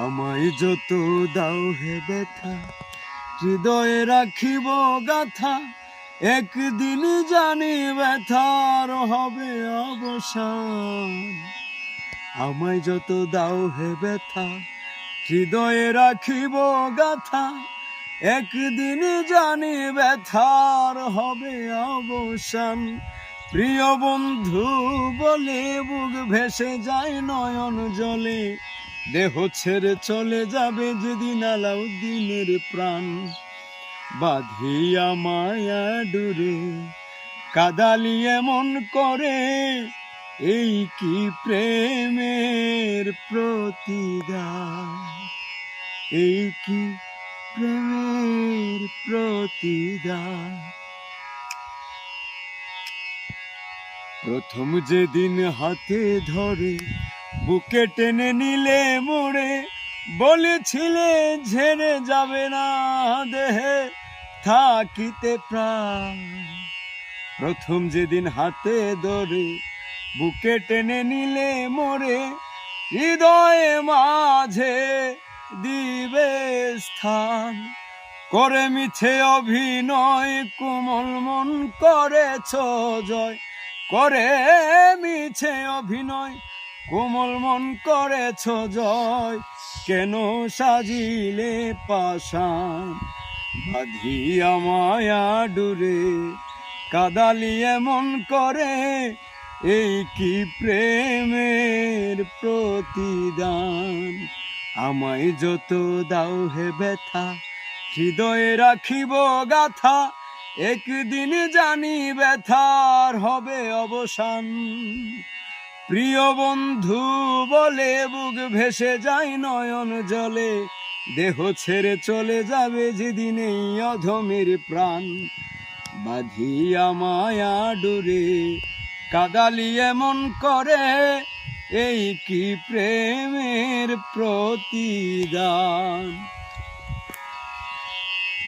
আমায় যত দাও হে ব্যথা, হৃদয়ে রাখিব গাথা, একদিন জানি ব্যথার হবে অবসান। আমায় যত দাও হে ব্যথা, হৃদয়ে রাখিব গাথা, একদিন জানি ব্যথার হবে অবসান। প্রিয় বন্ধু বলে বুক ভেসে যায় নয়ন জলে, দেহ ছেড়ে চলে যাবে যেদিন আলাউদ্দিনের প্রাণ। বাঁধিয়া মায়া ডুরে কাদালি এমন করে, এই কি প্রেমের প্রতিদান, এই কি প্রেমের প্রতিদান। প্রথম যেদিন হাতে ধরে বুকে টেনে নিলে মোড়ে, বলেছিলে ঝেড়ে যাবে না দেহে থাকিতে প্রাণ। প্রথম যেদিন হাতে ধরে বুকে টেনে নিলে মোরে, হৃদয়ে মাঝে দিবে স্থান। করে মিছে অভিনয় কোমল মন করেছ জয়, করে মিছে অভিনয় কোমল মন করেছ জয়। কেন সাজিলে পাষাণ, বাঁধিয়া মায়া ডুরে কাদালি এমন করে, এই কি প্রেমের প্রতিদান। আমায় যত দাও হে ব্যথা, হৃদয়ে রাখিব গাথা, একদিন জানি ব্যথার হবে অবসান। প্রিয় বন্ধু বলে বুক ভেসে যায় নয়ন জলে, দেহ ছেড়ে চলে যাবে যেদিন এই অধমের প্রাণ। বাঁধিয়া মায়া ডুরে কাদালি এমন করে, এই কি প্রেমের প্রতিদান।